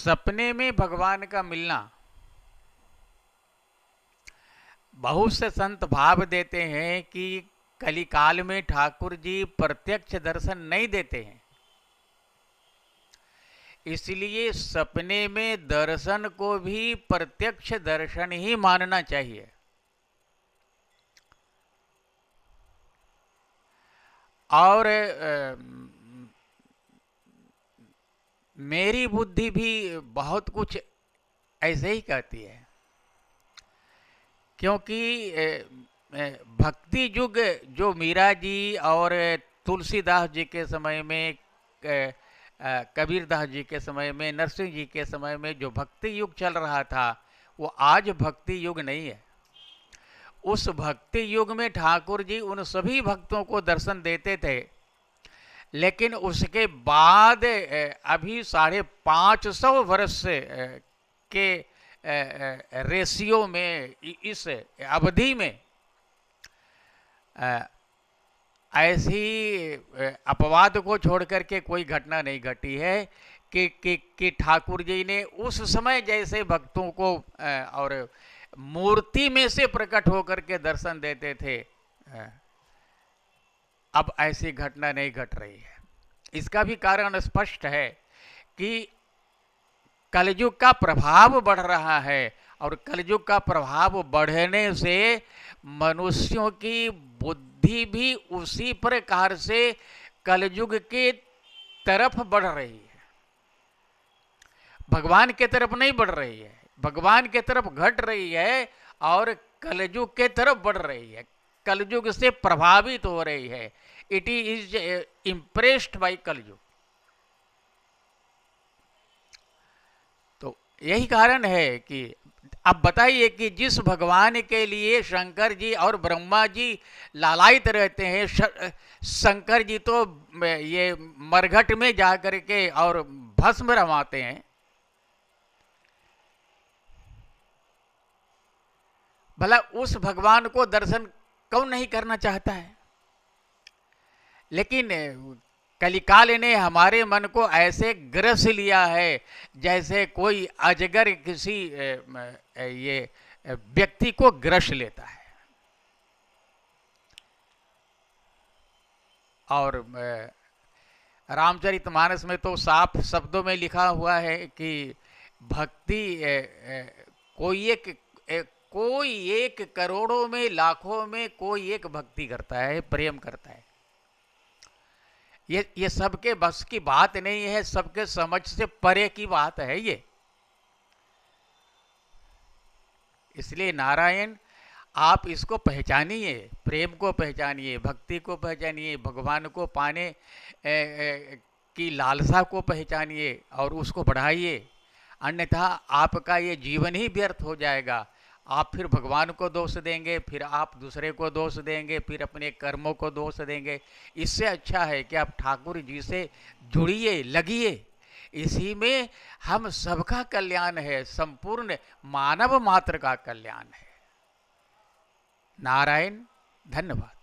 सपने में भगवान का मिलना, बहुत से संत भाव देते हैं कि कलिकाल में ठाकुर जी प्रत्यक्ष दर्शन नहीं देते हैं, इसलिए सपने में दर्शन को भी प्रत्यक्ष दर्शन ही मानना चाहिए। और मेरी बुद्धि भी बहुत कुछ ऐसे ही कहती है, क्योंकि भक्ति युग जो मीरा जी और तुलसीदास जी के समय में, कबीरदास जी के समय में, नरसिंह जी के समय में जो भक्ति युग चल रहा था, वो आज भक्ति युग नहीं है। उस भक्ति युग में ठाकुर जी उन सभी भक्तों को दर्शन देते थे, लेकिन उसके बाद अभी 550 वर्ष के रेशियो में, इस अवधि में ऐसी अपवाद को छोड़ करके कोई घटना नहीं घटी है कि ठाकुर जी ने उस समय जैसे भक्तों को और मूर्ति में से प्रकट होकर के दर्शन देते थे, अब ऐसी घटना नहीं घट रही है। इसका भी कारण स्पष्ट है कि कलयुग का प्रभाव बढ़ रहा है, और कलयुग का प्रभाव बढ़ने से मनुष्यों की बुद्धि भी उसी प्रकार से कलयुग के तरफ बढ़ रही है, भगवान के तरफ नहीं बढ़ रही है। भगवान के तरफ घट रही है और कलयुग के तरफ बढ़ रही है, कलयुग से प्रभावित हो रही है। इट इज इम्प्रेस्ड बाई कलयुग। तो यही कारण है कि अब बताइए कि जिस भगवान के लिए शंकर जी और ब्रह्मा जी लालायित रहते हैं, शंकर जी तो ये मरघट में जाकर के और भस्म रमाते हैं, भला उस भगवान को दर्शन कौन नहीं करना चाहता है। लेकिन कलिकाल ने हमारे मन को ऐसे ग्रस लिया है जैसे कोई अजगर किसी ये व्यक्ति को ग्रस लेता है। और रामचरितमानस में तो साफ शब्दों में लिखा हुआ है कि भक्ति कोई एक करोड़ों में, लाखों में कोई एक भक्ति करता है, प्रेम करता है। ये सबके बस की बात नहीं है, सबके समझ से परे की बात है ये। इसलिए नारायण, आप इसको पहचानिए, प्रेम को पहचानिए, भक्ति को पहचानिए, भगवान को पाने की लालसा को पहचानिए और उसको बढ़ाइए, अन्यथा आपका ये जीवन ही व्यर्थ हो जाएगा। आप फिर भगवान को दोष देंगे, फिर आप दूसरे को दोष देंगे, फिर अपने कर्मों को दोष देंगे। इससे अच्छा है कि आप ठाकुर जी से जुड़िए, लगिए, इसी में हम सबका कल्याण है, संपूर्ण मानव मात्र का कल्याण है। नारायण, धन्यवाद।